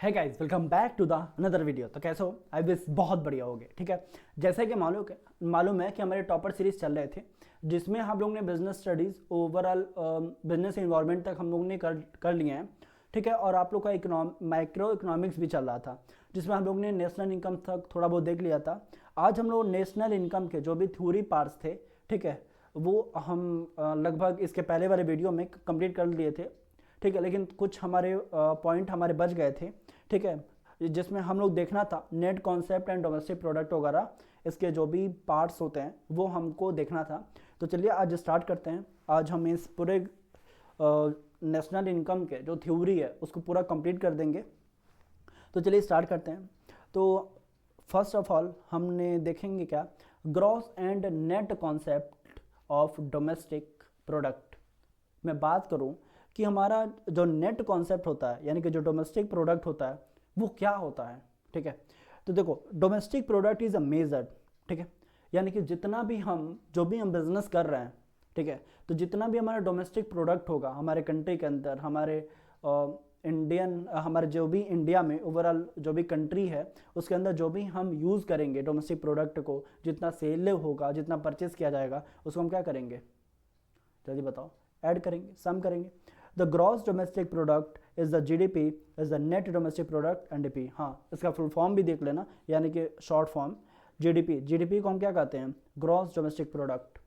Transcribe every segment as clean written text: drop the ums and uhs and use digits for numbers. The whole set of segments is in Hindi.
है guys, welcome back to the another video. तो कैसे हो? आई विश बहुत बढ़िया होगे। ठीक है, जैसे कि मालूम है कि हमारे टॉपर सीरीज चल रहे थे, जिसमें हम लोग ने business studies overall business environment तक हम लोग ने कर लिए हैं। ठीक है, और आप लोग का माइक्रो इकोनॉमिक्स भी चल रहा था, जिसमें हम लोग ने नेशनल इनकम तक थोड़ा बहुत देख लिया था। आज हम लोग नेशनल इनकम के जो भी थ्योरी पार्ट्स थे, ठीक है, वो हम लगभग इसके पहले वाले वीडियो में कंप्लीट कर लिए थे। ठीक है, लेकिन कुछ हमारे पॉइंट हमारे बच गए थे। ठीक है, जिसमें हम लोग देखना था net concept and domestic product वगैरह, इसके जो भी पार्ट्स होते हैं वो हमको देखना था। तो चलिए आज स्टार्ट करते हैं। आज हम इस पूरे नेशनल इनकम के जो थ्योरी है उसको पूरा कंप्लीट कर देंगे। तो चलिए स्टार्ट करते हैं। तो फर्स्ट ऑफ ऑल हमने देखेंगे क्या, gross and net concept of domestic product. मैं बात करूं कि हमारा जो नेट कॉन्सेप्ट होता है, यानी कि जो डोमेस्टिक प्रोडक्ट होता है वो क्या होता है। ठीक है, तो देखो domestic product is a measured, ठीक है, यानी कि जितना भी हम बिजनेस कर रहे हैं, ठीक है, तो जितना भी हमारा डोमेस्टिक प्रोडक्ट होगा हमारे कंट्री के अंदर, हमारे हमारे जो भी इंडिया में ओवरऑल जो भी कंट्री है उसके अंदर जो भी हम यूज़ करेंगे डोमेस्टिक प्रोडक्ट को, जितना सेल होगा, जितना परचेज किया जाएगा, उसको हम क्या करेंगे, जल्दी बताओ, ऐड करेंगे, सम करेंगे। The gross domestic product is the GDP is the net domestic product NDP. हाँ, इसका फुल फॉर्म भी देख लेना, यानी कि शॉर्ट फॉर्म जीडीपी को हम क्या कहते हैं, gross domestic product,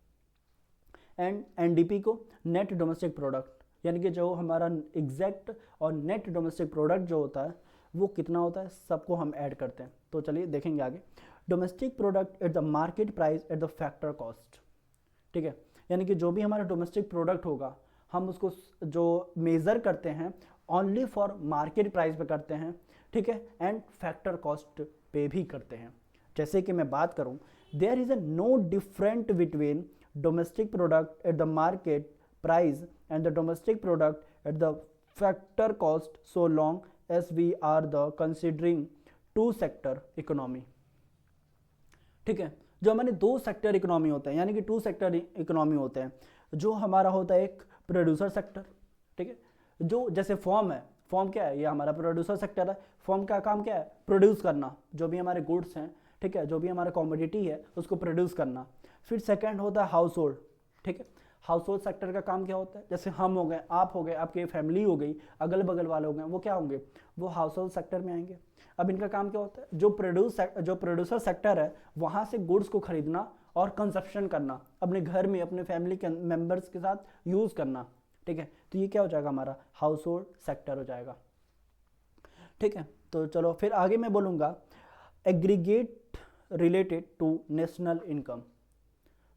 and NDP को नेट डोमेस्टिक प्रोडक्ट, यानी कि जो हमारा एग्जैक्ट और नेट डोमेस्टिक प्रोडक्ट जो होता है वो कितना होता है, सबको हम ऐड करते हैं। तो चलिए देखेंगे आगे। Domestic product at the market price at the factor cost. ठीक है, यानी कि जो भी हमारा डोमेस्टिक प्रोडक्ट होगा हम उसको जो मेज़र करते हैं ओनली फॉर मार्केट प्राइस पे करते हैं। ठीक है, एंड फैक्टर कॉस्ट पे भी करते हैं। जैसे कि मैं बात करूं, there is a no different between domestic product at the market price and the domestic product at the factor cost so long as we are the considering two sector economy. ठीक है, जो हमारे दो सेक्टर इकोनॉमी होते हैं, यानी कि टू सेक्टर इकोनॉमी होते हैं। जो हमारा होता है एक प्रोड्यूसर सेक्टर, ठीक है, जो जैसे फॉर्म है, फॉर्म क्या है, ये हमारा प्रोड्यूसर सेक्टर है। फॉर्म का काम क्या है, प्रोड्यूस करना, जो भी हमारे गुड्स हैं, ठीक है, जो भी हमारा कॉमोडिटी है उसको प्रोड्यूस करना। फिर सेकेंड होता है हाउस होल्ड। ठीक है, हाउस होल्ड सेक्टर का काम क्या होता है, जैसे हम हो गए, आप हो गए, आपकी फैमिली हो गई, अगल बगल वाले हो गए, वो क्या होंगे, वो हाउस होल्ड सेक्टर में आएंगे। अब इनका काम क्या होता है, जो प्रोड्यूसर सेक्टर है वहाँ से गुड्स को खरीदना और कंजप्शन करना, अपने घर में अपने फैमिली के मेंबर्स के साथ यूज़ करना। ठीक है, तो ये क्या हो जाएगा, हमारा हाउस होल्ड सेक्टर हो जाएगा। ठीक है, तो चलो फिर आगे मैं बोलूँगा aggregate related to national income.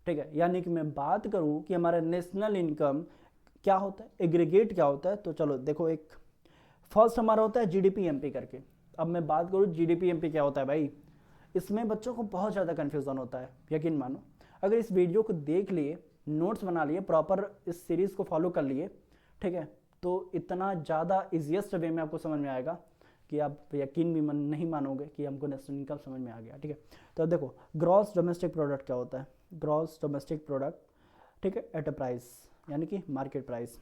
ठीक है, यानी कि मैं बात करूं कि हमारा नेशनल इनकम क्या होता है, एग्रीगेट क्या होता है। तो चलो देखो, एक फर्स्ट हमारा होता है जीडीपी एमपी करके। अब मैं बात करूं जीडीपी एमपी क्या होता है भाई, इसमें बच्चों को बहुत ज़्यादा कन्फ्यूज़न होता है, यकीन मानो। अगर इस वीडियो को देख लिए, नोट्स बना लिए, प्रॉपर इस सीरीज़ को फॉलो कर लिए, ठीक है, तो इतना ज़्यादा ईजिएस्ट वे में आपको समझ में आएगा कि आप यकीन भी नहीं मानोगे कि हमको नेशनल इनकम समझ में आ गया। ठीक है, तो देखो ग्रॉस डोमेस्टिक प्रोडक्ट क्या होता है, ग्रॉस डोमेस्टिक प्रोडक्ट, ठीक है, एट अ प्राइस, यानी कि मार्केट प्राइस।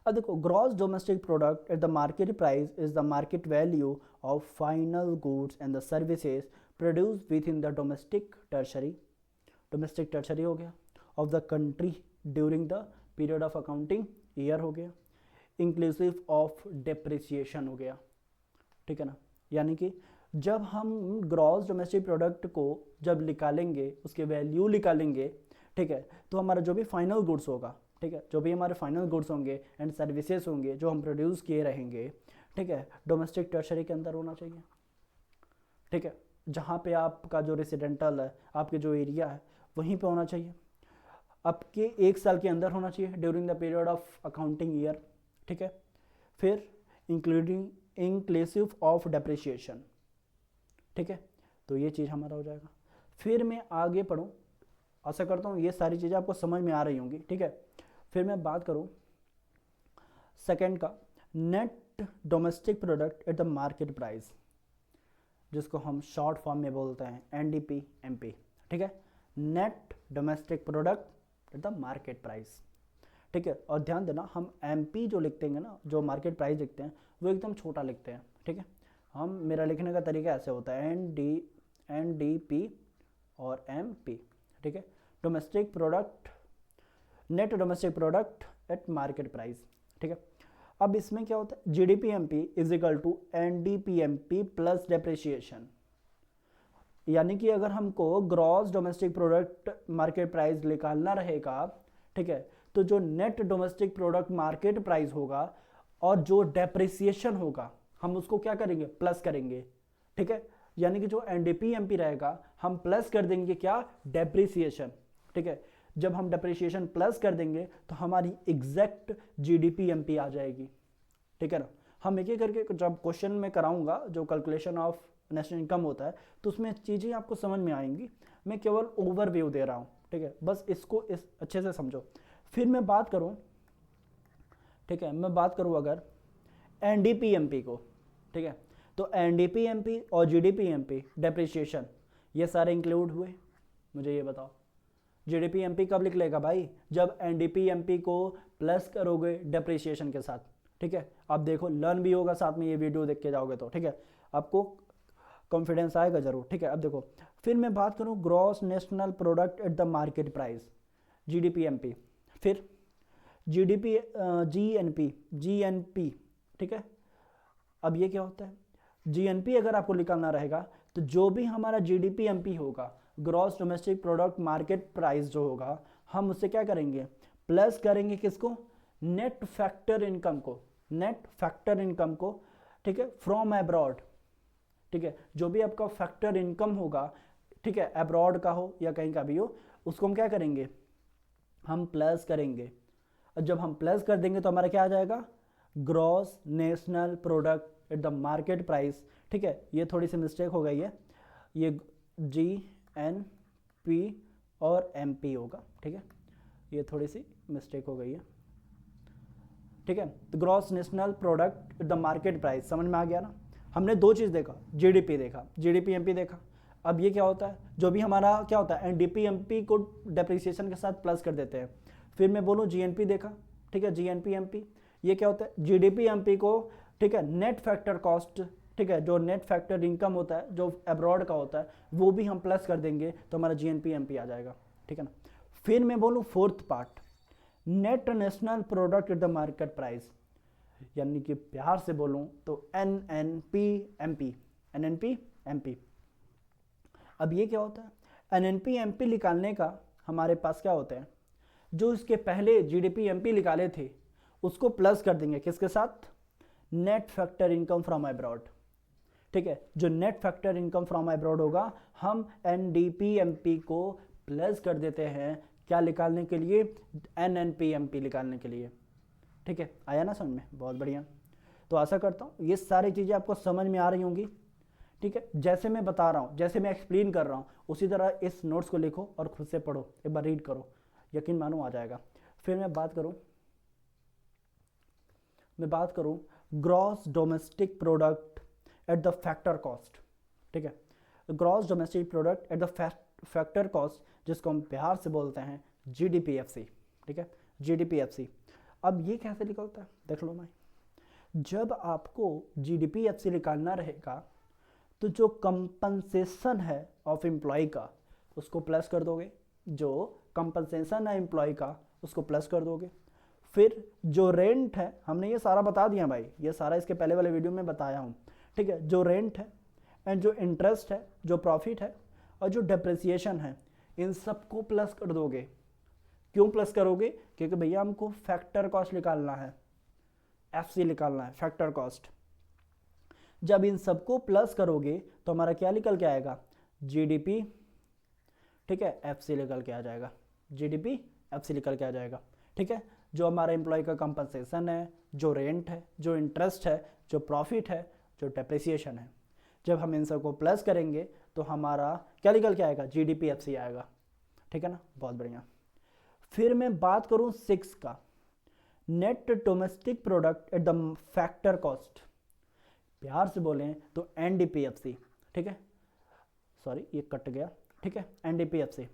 अब देखो gross domestic product at the market price is the market value of final goods and the services produce within the domestic tertiary हो गया, of the country during the period of accounting year हो गया, इंक्लूसिव ऑफ डेप्रिसिएशन हो गया। ठीक है ना, यानी कि जब हम ग्रॉस डोमेस्टिक प्रोडक्ट को जब निकालेंगे, उसके वैल्यू निकालेंगे, ठीक है, तो हमारा जो भी फाइनल गुड्स होगा, ठीक है, जो भी हमारे फाइनल गुड्स होंगे एंड सर्विसेज होंगे जो हम प्रोड्यूस किए रहेंगे, ठीक है, डोमेस्टिक टर्शरी के अंदर होना चाहिए। ठीक है, जहाँ पे आपका जो रेसिडेंटल है, आपके जो एरिया है वहीं पे होना चाहिए, आपके एक साल के अंदर होना चाहिए, during the period of accounting year. ठीक है, फिर इंक्लूडिंग इंक्लूसिव ऑफ डेप्रिसिएशन। ठीक है, तो ये चीज़ हमारा हो जाएगा। फिर मैं आगे पढ़ूँ, आशा करता हूँ ये सारी चीज़ें आपको समझ में आ रही होंगी। ठीक है, फिर मैं बात करूँ सेकंड का, net domestic product at the market price, जिसको हम शॉर्ट फॉर्म में बोलते हैं एनडीपी एमपी। ठीक है, net domestic product at the market price. ठीक है। और ध्यान देना, हम एमपी जो लिखते हैं ना, जो मार्केट प्राइस लिखते हैं वो एकदम छोटा लिखते हैं, ठीक है। हम मेरा लिखने का तरीका ऐसे होता है, एन डी पी और एम पी, ठीक है। Domestic product, net domestic product at market price, ठीक है। अब इसमें क्या होता है, G D P M P is equal to N D P M P plus depreciation. यानी कि अगर हमको gross domestic product market price निकालना रहेगा, ठीक है, तो जो net domestic product market price होगा और जो डेप्रिसिएशन होगा हम उसको क्या करेंगे, प्लस करेंगे, ठीक है। यानी कि जो एनडीपी एमपी रहेगा हम प्लस कर देंगे क्या, डेप्रिसिएशन, ठीक है। जब हम डेप्रिसिएशन प्लस कर देंगे तो हमारी एग्जैक्ट जीडीपी एमपी आ जाएगी, ठीक है ना। हम एक एक करके जब क्वेश्चन में कराऊंगा जो कैलकुलेशन ऑफ नेशनल इनकम होता है तो उसमें चीज़ें आपको समझ में आएंगी, मैं केवल ओवरव्यू दे रहा हूँ, ठीक है। बस इसको इस अच्छे से समझो। फिर मैं बात करूँ, ठीक है, मैं बात करूँ अगर एनडीपी एमपी को, ठीक है, तो एनडीपी एमपी और जीडीपी एमपी डेप्रिसिएशन ये सारे इंक्लूड हुए। मुझे ये बताओ जीडीपी एमपी कब लिख लेगा भाई, जब एनडीपी एमपी को प्लस करोगे डेप्रिसिएशन के साथ, ठीक है। आप देखो लर्न भी होगा साथ में, ये वीडियो देख के जाओगे तो, ठीक है, आपको कॉन्फिडेंस आएगा जरूर, ठीक है। अब देखो फिर मैं बात करूँ gross national product at the market price, GDP MP, फिर जीडीपी जीएनपी, ठीक है। अब ये क्या होता है, जीएनपी अगर आपको निकालना रहेगा तो जो भी हमारा जीडीपी एमपी होगा, gross domestic product market price जो होगा, हम उससे क्या करेंगे, प्लस करेंगे किसको, नेट फैक्टर इनकम को, नेट फैक्टर इनकम को, ठीक है, फ्रॉम अब्रॉड, ठीक है। जो भी आपका फैक्टर इनकम होगा, ठीक है, अब्रॉड का हो या कहीं का भी हो, उसको हम क्या करेंगे, हम प्लस करेंगे। और जब हम प्लस कर देंगे तो हमारा क्या आ जाएगा, gross national product at the market price, ठीक है। ये थोड़ी सी मिस्टेक हो गई है, ये जी एन पी और एम पी होगा, ठीक है, ये थोड़ी सी मिस्टेक हो गई है, ठीक है। तो gross national product at the market price समझ में आ गया ना। हमने दो चीज़ देखा, जीडीपी देखा, जीडीपी एमपी देखा। अब ये क्या होता है, जो भी हमारा क्या होता है, एनडीपी एमपी को डेप्रिसिएशन के साथ प्लस कर देते हैं। फिर मैं बोलूँ जीएनपी देखा, ठीक है, जीएनपी एमपी, ये क्या होता है, जीडीपी एमपी को, ठीक है, नेट फैक्टर कॉस्ट, ठीक है, जो नेट फैक्टर इनकम होता है जो अब्रॉड का होता है वो भी हम प्लस कर देंगे तो हमारा जीएनपी एमपी आ जाएगा, ठीक है ना। फिर मैं बोलूँ fourth part, net national product at the market price, यानी कि प्यार से बोलूँ तो एनएनपी एमपी, एनएनपी एमपी। अब ये क्या होता है, एनएनपी एमपी निकालने का हमारे पास क्या होता है, जो इसके पहले जीडीपी एमपी निकाले थे उसको प्लस कर देंगे किसके साथ, net factor income from abroad, ठीक है। जो net factor income from abroad होगा हम एनडीपी एमपी को प्लस कर देते हैं, क्या निकालने के लिए, एनएनपी एमपी निकालने के लिए, ठीक है। आया ना समझ में, बहुत बढ़िया। तो आशा करता हूँ ये सारी चीज़ें आपको समझ में आ रही होंगी, ठीक है। जैसे मैं बता रहा हूँ, जैसे मैं एक्सप्लेन कर रहा हूँ उसी तरह इस नोट्स को लिखो और खुद से पढ़ो, एक बार रीड करो, यकीन मानो आ जाएगा। फिर मैं बात करूँ gross domestic product at the factor cost, ठीक है। Gross domestic product at the factor cost, जिसको हम प्यार से बोलते हैं जीडीपीएफसी, ठीक है, जीडीपीएफसी। अब ये कैसे निकलता है देख लो भाई, जब आपको जीडीपीएफसी निकालना रहेगा तो जो कंपनसेशन है ऑफ एम्प्लॉय का उसको प्लस कर दोगे, जो कंपनसेशन है एम्प्लॉय का उसको प्लस कर दोगे। फिर जो रेंट है, हमने ये सारा बता दिया भाई, ये सारा इसके पहले वाले वीडियो में बताया हूँ, ठीक है। जो रेंट है एंड जो इंटरेस्ट है, जो प्रॉफिट है और जो डेप्रिसिएशन है, इन सबको प्लस कर दोगे। क्यों प्लस करोगे, क्योंकि भैया हमको फैक्टर कॉस्ट निकालना है, एफसी निकालना है, फैक्टर कॉस्ट। जब इन सबको प्लस करोगे तो हमारा क्या निकल के आएगा, जीडीपी, ठीक है, एफसी निकल के आ जाएगा, जीडीपी एफसी निकल के आ जाएगा, ठीक है। जो हमारा एम्प्लॉय का कंपनसेशन है, जो रेंट है, जो इंटरेस्ट है, जो प्रॉफिट है, जो डेप्रिसिएशन है, जब हम इन सबको प्लस करेंगे तो हमारा क्या निकल के आएगा, जीडीपी एफसी आएगा, ठीक है ना, बहुत बढ़िया। फिर मैं बात करूं 6 का, net domestic product at the factor cost, प्यार से बोलें तो एनडीपीएफसी, ठीक है, सॉरी ये कट गया, ठीक है, एनडीपीएफसी।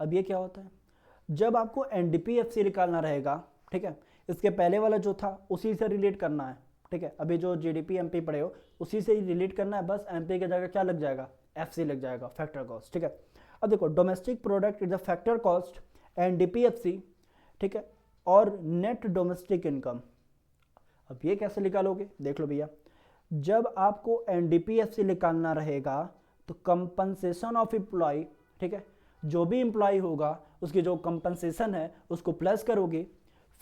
अब ये क्या होता है, जब आपको एनडीपीएफसी निकालना रहेगा, ठीक है, इसके पहले वाला जो था उसी से रिलेट करना है, ठीक है, अभी जो जीडीपी एमपी पढ़े हो उसी से ही रिलेट करना है, बस एमपी की जगह क्या लग जाएगा, एफसी लग जाएगा, फैक्टर कॉस्ट, ठीक है। अब देखो domestic product is the factor cost, NDPFC, ठीक है, और नेट डोमेस्टिक इनकम। अब ये कैसे निकालोगे, देख लो भैया, जब आपको एनडीपीएफसी निकालना रहेगा तो कंपनसेशन ऑफ एम्प्लॉय, ठीक है, जो भी एम्प्लॉय होगा उसकी जो कंपनसेशन है उसको प्लस करोगे,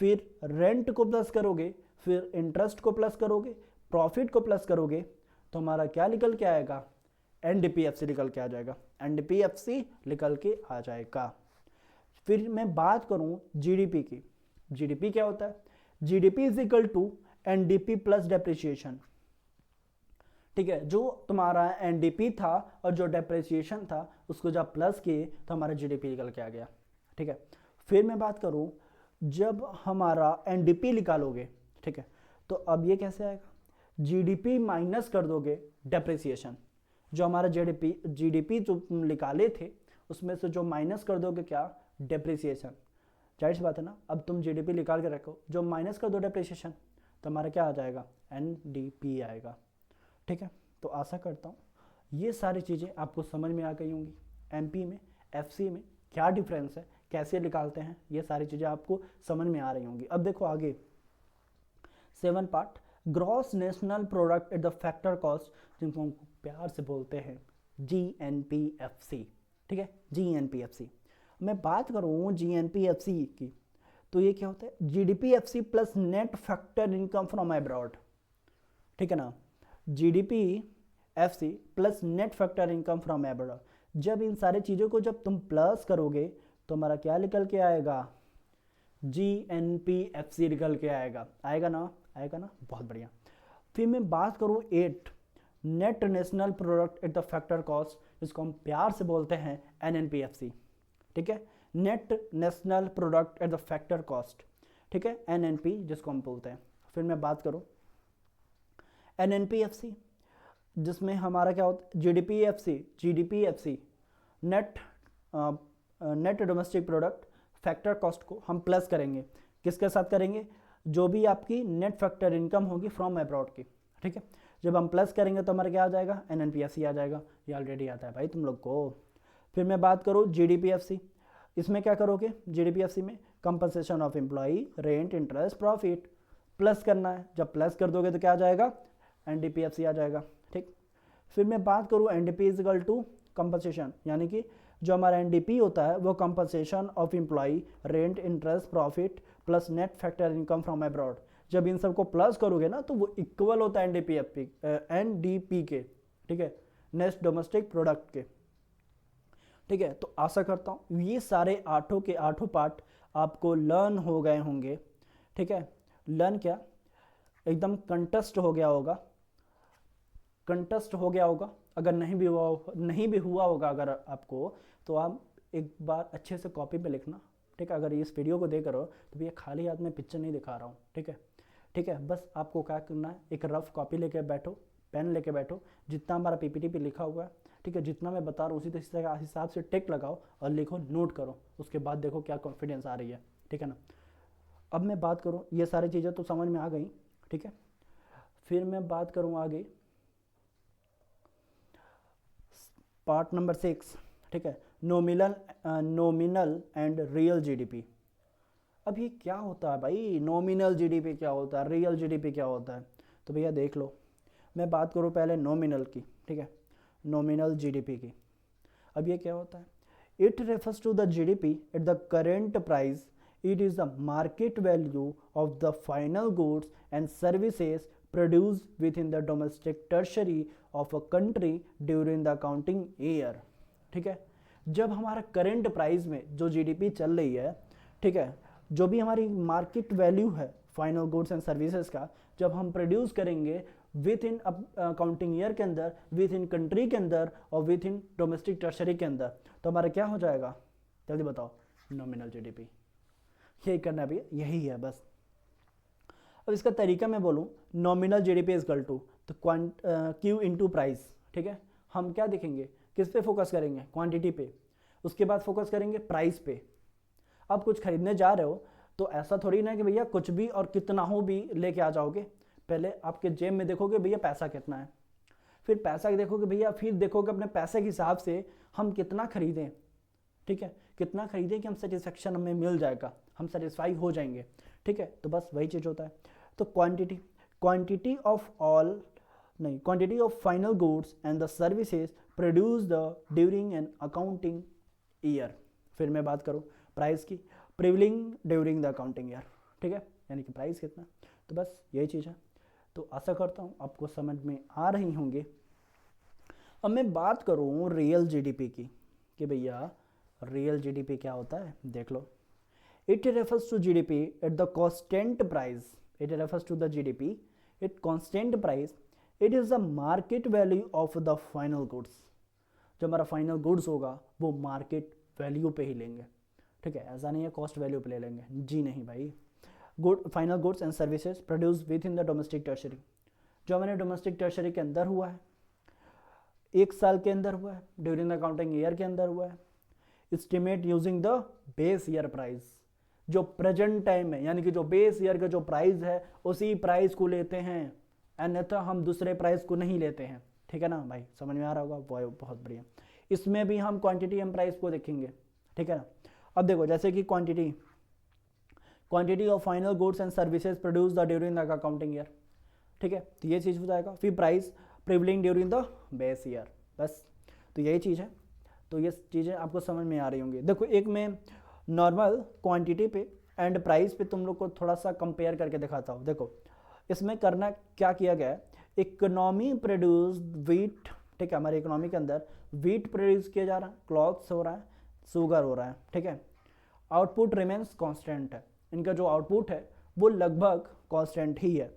फिर रेंट को प्लस करोगे, फिर इंटरेस्ट को प्लस करोगे, प्रॉफिट को प्लस करोगे, तो हमारा क्या निकल के आएगा, एनडीपीएफसी निकल के आ जाएगा, एनडीपीएफसी निकल के आ जाएगा। फिर मैं बात करूं जीडीपी की, जीडीपी क्या होता है, GDP is equal to NDP plus depreciation, ठीक है, जो तुम्हारा एनडीपी था और जो डेप्रिसिएशन था उसको जब प्लस किए तो हमारा जीडीपी निकल के आ गया, ठीक है। फिर मैं बात करूं जब हमारा एनडीपी निकालोगे, ठीक है, तो अब ये कैसे आएगा, जीडीपी माइनस कर दोगे डेप्रिसिएशन, जो हमारा जीडीपी जो निकाले थे उसमें से जो माइनस कर दोगे क्या, डेप्रिसिएशन, जाहिर सी बात है ना, अब तुम जीडीपी निकाल के रखो, जो माइनस कर दो डेप्रिसिएशन तो हमारा क्या आ जाएगा, एनडीपी आएगा, ठीक है। तो आशा करता हूँ ये सारी चीज़ें आपको समझ में आ गई होंगी, एमपी में एफसी में क्या डिफरेंस है, कैसे निकालते हैं, ये सारी चीज़ें आपको समझ में आ रही होंगी। अब देखो आगे 7 part, gross national product at the factor cost, जिनको हम प्यार से बोलते हैं जीएनपीएफसी, ठीक है, जीएनपीएफसी। मैं बात करूँ जीएनपीएफसी की तो ये क्या होता है, GDPFC plus net factor income from abroad, ठीक है ना, GDPFC plus net factor income from abroad, जब इन सारी चीज़ों को जब तुम प्लस करोगे तो हमारा क्या निकल के आएगा, जीएनपीएफसी निकल के आएगा, आएगा ना, आएगा ना, बहुत बढ़िया। फिर मैं बात करूँ 8, net national product at the factor cost, जिसको हम प्यार से बोलते हैं एनएनपीएफसी, ठीक है, net national product at the factor cost, ठीक है, एनएनपी जिसको हम बोलते हैं। फिर मैं बात करूँ एनएनपीएफसी, जिसमें हमारा क्या होता है, GDPFC net domestic product factor cost को हम प्लस करेंगे, किसके साथ करेंगे, जो भी आपकी नेट फैक्टर इनकम होगी फ्रॉम अब्रॉड की, ठीक है, जब हम प्लस करेंगे तो हमारा क्या आ जाएगा, एनएनपीएफसी आ जाएगा, ये ऑलरेडी आता है भाई तुम लोग को। फिर मैं बात करूँ जीडीपीएफसी, इसमें क्या करोगे, जीडीपीएफसी में compensation of employee, rent, interest, profit plus करना है, जब प्लस कर दोगे तो क्या आ जाएगा, एनडीपीएफसी आ जाएगा, ठीक। फिर मैं बात करूँ NDP is equal to compensation, यानी कि जो हमारा एनडीपी होता है वो compensation of employee, rent, interest, profit plus net factor income from abroad, जब इन सबको प्लस करोगे ना तो वो इक्वल होता है एनडीपी के, ठीक है, नेट डोमेस्टिक प्रोडक्ट के, ठीक है। तो आशा करता हूँ ये सारे 8 के 8 पार्ट आपको लर्न हो गए होंगे, ठीक है, लर्न क्या, एकदम कंटेस्ट हो गया होगा, कंटेस्ट हो गया होगा, अगर नहीं भी हुआ होगा अगर आपको, तो आप एक बार अच्छे से कॉपी पे लिखना, ठीक है, अगर इस वीडियो को देख रहे हो तो भैया खाली हाथ में पिक्चर नहीं दिखा रहा हूँ, ठीक है, ठीक है, बस आपको क्या करना है, एक रफ कॉपी लेके बैठो, पेन लेके बैठो, जितना हमारा पीपीटी पे लिखा हुआ है, ठीक है, जितना मैं बता रहा हूँ उसी हिसाब से टिक लगाओ और लिखो, नोट करो, उसके बाद देखो क्या कॉन्फिडेंस आ रही है, ठीक है ना। अब मैं बात करूँ, ये सारी चीज़ें तो समझ में आ गई, ठीक है। फिर मैं बात करूँ आगे पार्ट नंबर 6, ठीक है, नॉमिनल एंड रियल जीडीपी। अब ये क्या होता है भाई, नॉमिनल जीडीपी क्या होता है, रियल जीडीपी क्या होता है, तो भैया देख लो, मैं बात करूँ पहले नॉमिनल की, ठीक है, नॉमिनल जीडीपी की। अब ये क्या होता है, it refers to the GDP at the current price, it is the market value of the final goods and services produce within the domestic territory of a country during the accounting year, ठीक है। जब हमारा करेंट प्राइस में जो जीडीपी चल रही है, ठीक है, जो भी हमारी मार्केट वैल्यू है फाइनल गुड्स एंड सर्विसेज का, जब हम प्रोड्यूस करेंगे विथ इन अकाउंटिंग ईयर के अंदर, विथ इन कंट्री के अंदर और विथ इन डोमेस्टिक टर्शरी के अंदर, तो हमारा क्या हो जाएगा, जल्दी बताओ, नॉमिनल जीडीपी। यही करना भी, यही है बस। अब इसका तरीका मैं बोलूँ, nominal GDP is equal to तो क्यू इनटू प्राइस, ठीक है, हम क्या देखेंगे, किस पे फोकस करेंगे, क्वांटिटी पे, उसके बाद फोकस करेंगे प्राइस पे। आप कुछ खरीदने जा रहे हो तो ऐसा थोड़ी ना कि भैया कुछ भी और कितना हो भी लेके आ जाओगे। पहले आपके जेब में देखोगे भैया पैसा कितना है, फिर पैसा देखोगे भैया, फिर देखोगे अपने पैसे के हिसाब से हम कितना खरीदें, ठीक है, कितना खरीदें कि हम सेटिस्फेक्शन हमें मिल जाएगा, हम सेटिस्फाई हो जाएंगे, ठीक है। तो बस वही चीज़ होता है। तो क्वांटिटी क्वांटिटी ऑफ ऑल नहीं quantity of final goods and the services produced during an accounting year. फिर मैं बात करूँ प्राइस की, प्रिवलिंग ड्यूरिंग द अकाउंटिंग ईयर, ठीक है, यानी कि प्राइस कितना। तो बस यही चीज़ है। तो आशा करता हूँ आपको समझ में आ रही होंगे। अब मैं बात करूँ रियल जीडीपी की कि भैया रियल जीडीपी क्या होता है, देख लो। It refers to GDP at the constant price, it refers to the GDP at constant price, it is the market value of the final goods. जो हमारा फाइनल गुड्स होगा वो मार्केट वैल्यू पे ही लेंगे, ठीक है, ऐसा नहीं है कॉस्ट वैल्यू पे ले लेंगे, जी नहीं भाई। Good final goods and services produce within the domestic tertiary, जो हमारे डोमेस्टिक टर्शरी के अंदर हुआ है, एक साल के अंदर हुआ है, ड्यूरिंग द अकाउंटिंग ईयर के अंदर हुआ है। Estimate using the base year price, जो प्रेजेंट टाइम है यानी कि जो बेस ईयर का जो प्राइस है उसी प्राइस को लेते हैं, अन्यथा हम दूसरे प्राइस को नहीं लेते हैं, ठीक है ना भाई, समझ में आ रहा होगा, बहुत बढ़िया। इसमें भी हम क्वांटिटी एंड प्राइस को देखेंगे, ठीक है ना। अब देखो जैसे कि quantity of final goods and services produced during the accounting year, ठीक है, तो ये चीज़ हो जाएगा। फिर price prevailing during the base year, बस तो यही चीज़ है। तो ये चीज़ें आपको समझ में आ रही होंगी। देखो एक मैं नॉर्मल क्वांटिटी पे एंड प्राइस पे तुम लोग को थोड़ा सा कंपेयर करके दिखाता हूँ। देखो इसमें करना क्या किया गया है, इकोनॉमी प्रोड्यूस वीट, ठीक है, हमारे इकोनॉमी के अंदर वीट प्रोड्यूस किया जा रहा है, क्लॉथ्स हो रहा है, शुगर हो रहा है, ठीक है। आउटपुट रिमेन्स कांस्टेंट है, इनका जो आउटपुट है वो लगभग कांस्टेंट ही है।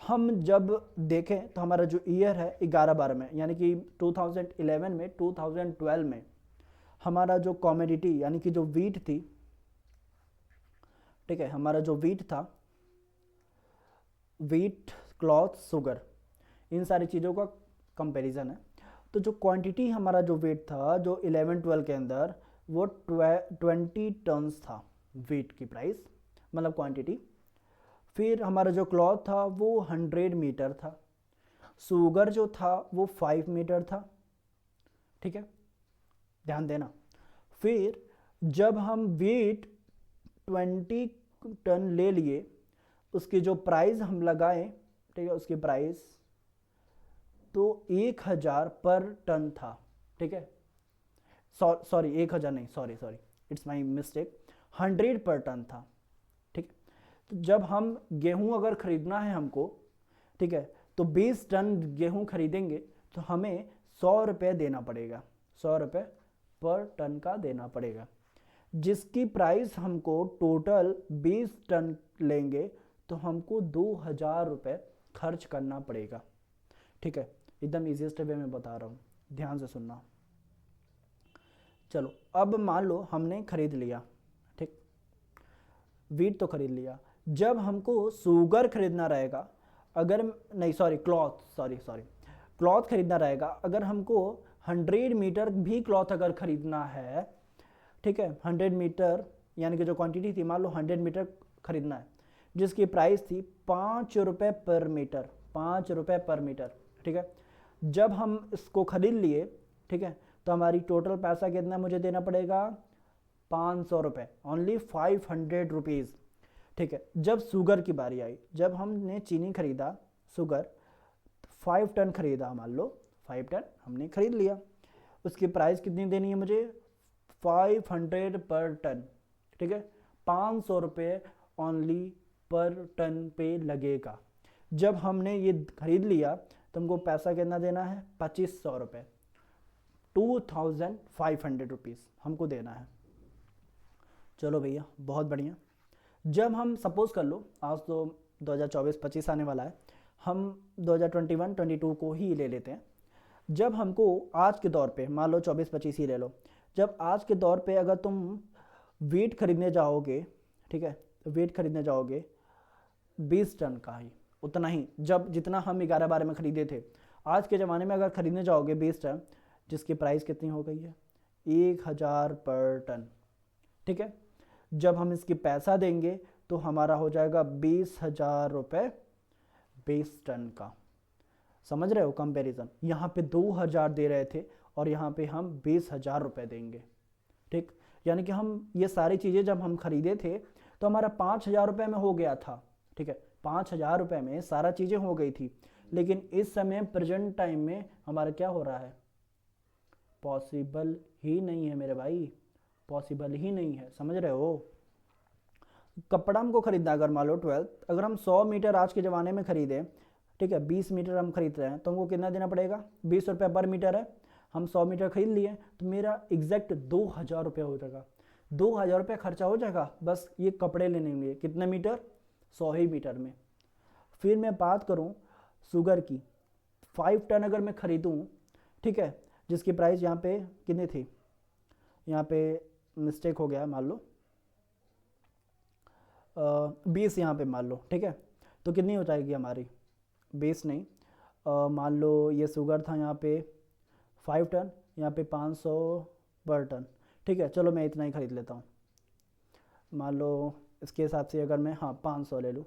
हम जब देखें तो हमारा जो ईयर है 11-12 में, यानी कि 2011 में 2012 में हमारा जो कॉमोडिटी यानी कि जो वीट थी, ठीक है, हमारा जो वीट था, वीट क्लॉथ शुगर, इन सारी चीज़ों का कंपैरिजन है। तो जो क्वांटिटी हमारा जो वेट था जो 11-12 के अंदर वो 20 टन्स था वीट की प्राइस, मतलब क्वांटिटी। फिर हमारा जो क्लॉथ था वो 100 मीटर था, शुगर जो था वो 5 मीटर था, ठीक है, ध्यान देना। फिर जब हम वीट 20 टन ले लिए, उसकी जो प्राइस हम लगाए, ठीक है, उसकी प्राइस तो 1000 पर टन था, ठीक है, सॉरी 1000 नहीं, सॉरी इट्स माय मिस्टेक, 100 पर टन था, ठीक। तो जब हम गेहूं अगर खरीदना है हमको, ठीक है, तो 20 टन गेहूं खरीदेंगे तो हमें 100 रुपये देना पड़ेगा, 100 रुपये पर टन का देना पड़ेगा। जिसकी प्राइस हमको टोटल 20 टन लेंगे तो हमको 2000 रुपये खर्च करना पड़ेगा, ठीक है, एकदम ईजीएस्ट वे में बता रहा हूँ, ध्यान से सुनना। चलो अब मान लो हमने खरीद लिया, ठीक, वीट तो खरीद लिया। जब हमको शुगर खरीदना रहेगा, अगर नहीं सॉरी क्लॉथ खरीदना रहेगा, अगर हमको 100 मीटर भी क्लॉथ अगर खरीदना है, ठीक है, 100 मीटर यानी कि जो क्वांटिटी थी मान लो 100 मीटर खरीदना है, जिसकी प्राइस थी 5 रुपये पर मीटर, 5 रुपये पर मीटर, ठीक है। जब हम इसको खरीद लिए, ठीक है, तो हमारी टोटल पैसा कितना मुझे देना पड़ेगा, 500 रुपये, ओनली 500 रुपीज़, ठीक है। जब शुगर की बारी आई, जब हमने चीनी खरीदा, शुगर 5 टन खरीदा, मान लो 5 टन हमने खरीद लिया, उसकी प्राइस कितनी देनी है मुझे, 500 पर टन, ठीक है, 500 रुपये ओनली पर टन पे लगेगा। जब हमने ये खरीद लिया तो हमको पैसा कितना देना है, 2500 रुपये, 2500 रुपीज़ हमको देना है। चलो भैया बहुत बढ़िया। जब हम सपोज कर लो आज तो 2024-25 आने वाला है, हम 2021-22 को ही ले लेते हैं। जब हमको आज के दौर पे मान लो 24-25 ही ले लो, जब आज के दौर पे अगर तुम वीट खरीदने जाओगे, ठीक है, वीट खरीदने जाओगे 20 टन का ही, उतना ही जब जितना हम 11-12 में खरीदे थे, आज के ज़माने में अगर खरीदने जाओगे 20 टन, जिसकी प्राइस कितनी हो गई है, 1000 पर टन, ठीक है। जब हम इसकी पैसा देंगे तो हमारा हो जाएगा 20,000 रुपये 20 टन का। समझ रहे हो कंपैरिजन? यहाँ पे 2,000 दे रहे थे और यहाँ पे हम 20,000 रुपये देंगे। ठीक, यानी कि हम ये सारी चीज़ें जब हम खरीदे थे तो हमारा 5,000 रुपये में हो गया था। ठीक है, 5,000 रुपये में सारा चीज़ें हो गई थी, लेकिन इस समय प्रेजेंट टाइम में हमारा क्या हो रहा है? पॉसिबल ही नहीं है मेरे भाई, पॉसिबल ही नहीं है। समझ रहे हो? कपड़ा हमको खरीदना, अगर मान लो 12, अगर हम 100 मीटर आज के ज़माने में खरीदें, ठीक है, 20 मीटर हम खरीद रहे हैं तो हमको कितना देना पड़ेगा? 20 रुपये पर मीटर है। हम 100 मीटर खरीद लिए तो मेरा एग्जैक्ट 2,000 रुपये हो जाएगा। 2,000 रुपये खर्चा हो जाएगा बस ये कपड़े लेने के लिए। कितने मीटर? 100 ही मीटर में। फिर मैं बात करूं शुगर की, 5 टन अगर मैं खरीदूं, ठीक है, जिसकी प्राइस यहाँ पे कितनी थी? यहाँ पे मिस्टेक हो गया, मान लो 20 यहाँ पे मान लो, ठीक है, तो कितनी हो जाएगी हमारी? 20 नहीं, मान लो ये शुगर था यहाँ पे 5 टन, यहाँ पे 500 पर टन। ठीक है, चलो मैं इतना ही खरीद लेता हूँ। मान लो इसके हिसाब से अगर मैं 500 ले लूँ,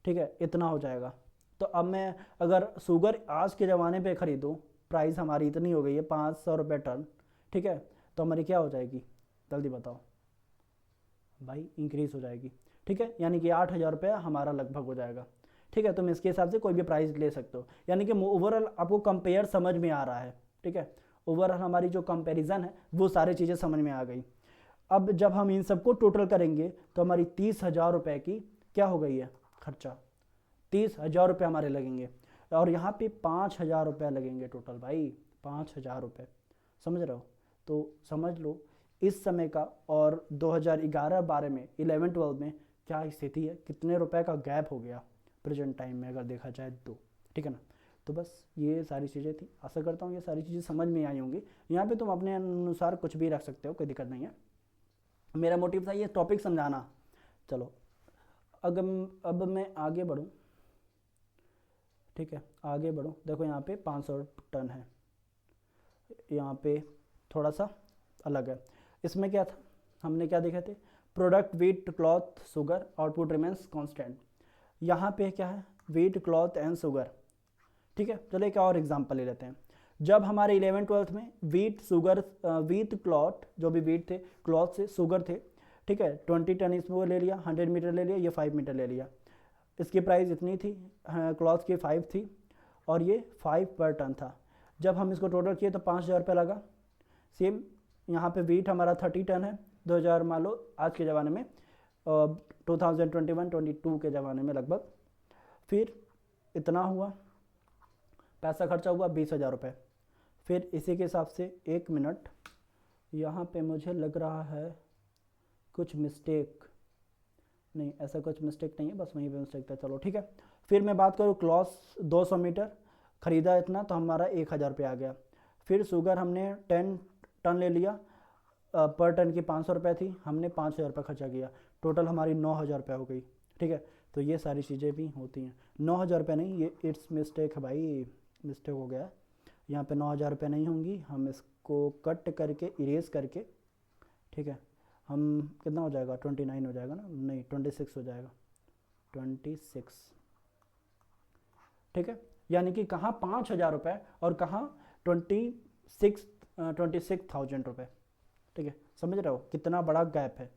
ठीक है, इतना हो जाएगा। तो अब मैं अगर शुगर आज के ज़माने पे ख़रीदूँ, प्राइस हमारी इतनी हो गई है 500 रुपये टन, ठीक है, तो हमारी क्या हो जाएगी? जल्दी बताओ भाई, इंक्रीज़ हो जाएगी। ठीक है, यानी कि 8,000 रुपये हमारा लगभग हो जाएगा। ठीक है, तुम इसके हिसाब से कोई भी प्राइस ले सकते हो, यानी कि ओवरऑल आपको कंपेयर समझ में आ रहा है। ठीक है, ओवरऑल हमारी जो कंपैरिजन है वो सारी चीज़ें समझ में आ गई। अब जब हम इन सबको टोटल करेंगे तो हमारी 30,000 रुपये की क्या हो गई है? खर्चा 30,000 रुपये हमारे लगेंगे, और यहाँ पे 5,000 रुपये लगेंगे टोटल भाई, 5,000 रुपये। समझ रहे हो? तो समझ लो इस समय का और 2011-12 में 11-12 में क्या स्थिति है, कितने रुपए का गैप हो गया प्रेजेंट टाइम में अगर देखा जाए तो। ठीक है ना? तो बस ये सारी चीज़ें थी, आशा करता हूँ ये सारी चीज़ें समझ में आई होंगी। यहाँ पे तुम अपने अनुसार कुछ भी रख सकते हो, कोई दिक्कत नहीं है। मेरा मोटिव था ये टॉपिक समझाना। चलो अब मैं आगे बढ़ूँ। ठीक है, आगे बढ़ूँ। देखो यहाँ पे 500 टन है, यहाँ पे थोड़ा सा अलग है। इसमें क्या था, हमने क्या देखे थे? Product wheat cloth sugar output remains constant. यहाँ पे क्या है? Wheat cloth and sugar. ठीक है, चलो एक और एग्जांपल ले लेते हैं। जब हमारे 11-12 में वीट शुगर वीट क्लॉथ, जो भी वीट थे, क्लॉथ से शुगर थे, ठीक है, 20 टन इसमें वो ले लिया, 100 मीटर ले लिया, ये 5 मीटर ले लिया। इसकी प्राइस इतनी थी, क्लॉथ की 5 थी और ये 5 पर टन था। जब हम इसको टोटल किए तो 5,000 रुपये लगा। सेम यहाँ पे वीट हमारा 30 टन है, 2000 मान लो आज के ज़माने में, 2021-22 के ज़माने में लगभग। फिर इतना हुआ, पैसा खर्चा हुआ 20,000 रुपये। फिर इसी के हिसाब से 1 मिनट, यहाँ पे मुझे लग रहा है कुछ मिस्टेक, नहीं ऐसा कुछ मिस्टेक नहीं है, बस वहीं पे मिस्टेक था। चलो ठीक है, फिर मैं बात करूँ क्लॉथ 200 मीटर ख़रीदा इतना तो हमारा 1,000 रुपये आ गया। फिर शुगर हमने 10 टन ले लिया, पर टन की 500 रुपये थी, हमने 5,000 रुपये खर्चा किया, टोटल हमारी 9,000 रुपये हो गई। ठीक है, तो ये सारी चीज़ें भी होती हैं। 9,000 रुपये नहीं, ये इट्स मिस्टेक है भाई, मिस्टेक हो गया। यहाँ पे 9,000 रुपये नहीं होंगी, हम इसको कट करके इरेज करके, ठीक है, हम कितना हो जाएगा? 29 हो जाएगा ना, नहीं 26 हो जाएगा, 26। ठीक है, यानी कि कहाँ 5,000 रुपये और कहाँ 26,000 रुपये। ठीक है, समझ रहे हो कितना बड़ा गैप है,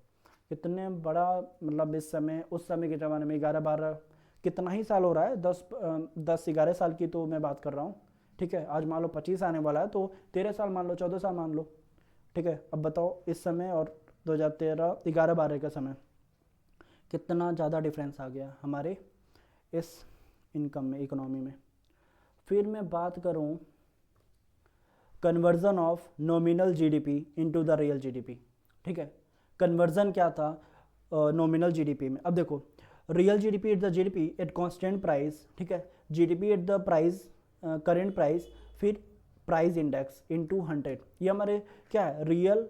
कितने बड़ा, मतलब इस समय उस समय के ज़माने में 11-12 कितना ही साल हो रहा है, 10-11 साल की तो मैं बात कर रहा हूँ। ठीक है, आज मान लो 25 आने वाला है तो 13 साल मान लो, 14 साल मान लो। ठीक है, अब बताओ इस समय और 2013, 11-12 का समय कितना ज़्यादा डिफरेंस आ गया हमारे इस इनकम में, इकोनॉमी में। फिर मैं बात करूँ conversion of nominal GDP into the real GDP. ठीक है, कन्वर्जन क्या था नॉमिनल जीडीपी में? अब देखो, real GDP at the GDP at constant price, ठीक है, GDP at the price current price, फिर प्राइस इंडेक्स इनटू 100। ये हमारे क्या है? रियल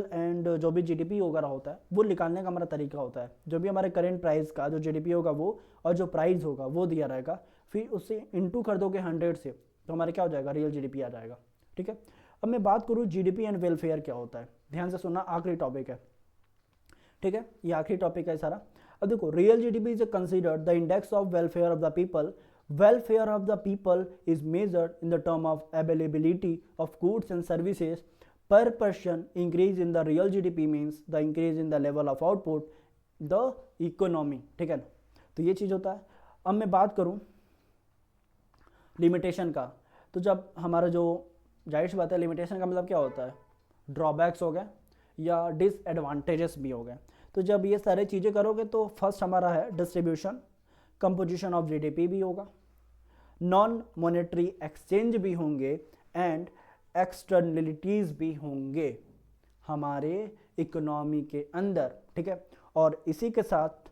एंड जो भी जीडीपी वगैरह होता है वो निकालने का हमारा तरीका होता है। जो भी हमारे करेंट प्राइस का जो जीडीपी होगा वो, और जो प्राइस होगा वो दिया रहेगा, फिर उससे इनटू कर दोगे 100 से, तो हमारे क्या हो जाएगा? रियल जीडीपी आ जाएगा। ठीक है, अब मैं बात करूँ जीडीपी एंड वेलफेयर क्या होता है। ध्यान से सुनना, आखिरी टॉपिक है। ठीक है, ये आखिरी टॉपिक है सारा। अब देखो, real GDP is considered the index of welfare of the people. Welfare of the people is measured in the term of availability of goods and services per person. Increase in the real GDP means the increase in the level of output the economy, ठीक है ना। तो ये चीज़ होता है। अब मैं बात करूँ लिमिटेशन का, तो जब हमारा जो, जाहिर सी बात है, लिमिटेशन का मतलब क्या होता है, ड्रॉबैक्स हो गए या डिसएडवांटेजेस भी हो गए। तो जब ये सारी चीज़ें करोगे तो फर्स्ट हमारा है डिस्ट्रीब्यूशन, कंपोजिशन ऑफ जीडीपी भी होगा, नॉन मॉनेटरी एक्सचेंज भी होंगे एंड एक्सटर्नलिटीज़ भी होंगे हमारे इकोनॉमी के अंदर, ठीक है। और इसी के साथ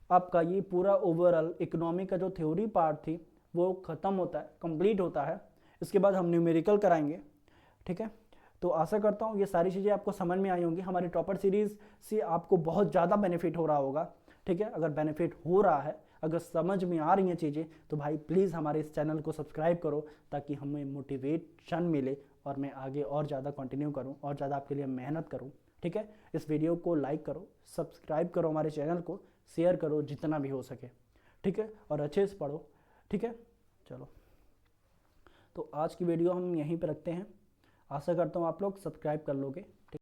आपका ये पूरा ओवरऑल इकोनॉमी का जो थ्योरी पार्ट थी वो ख़त्म होता है, कंप्लीट होता है। इसके बाद हम न्यूमेरिकल कराएंगे, ठीक है। तो आशा करता हूँ ये सारी चीज़ें आपको समझ में आई होंगी। हमारी टॉपर सीरीज़ से आपको बहुत ज़्यादा बेनिफिट हो रहा होगा, ठीक है। अगर बेनिफिट हो रहा है, अगर समझ में आ रही हैं चीज़ें, तो भाई प्लीज़ हमारे इस चैनल को सब्सक्राइब करो ताकि हमें मोटिवेशन मिले और मैं आगे और ज़्यादा कंटिन्यू करूँ और ज़्यादा आपके लिए मेहनत करूँ, ठीक है। इस वीडियो को लाइक करो, सब्सक्राइब करो हमारे चैनल को, शेयर करो जितना भी हो सके, ठीक है, और अच्छे से पढ़ो, ठीक है। चलो, तो आज की वीडियो हम यहीं पर रखते हैं। आशा करता हूँ आप लोग सब्सक्राइब कर लोगे।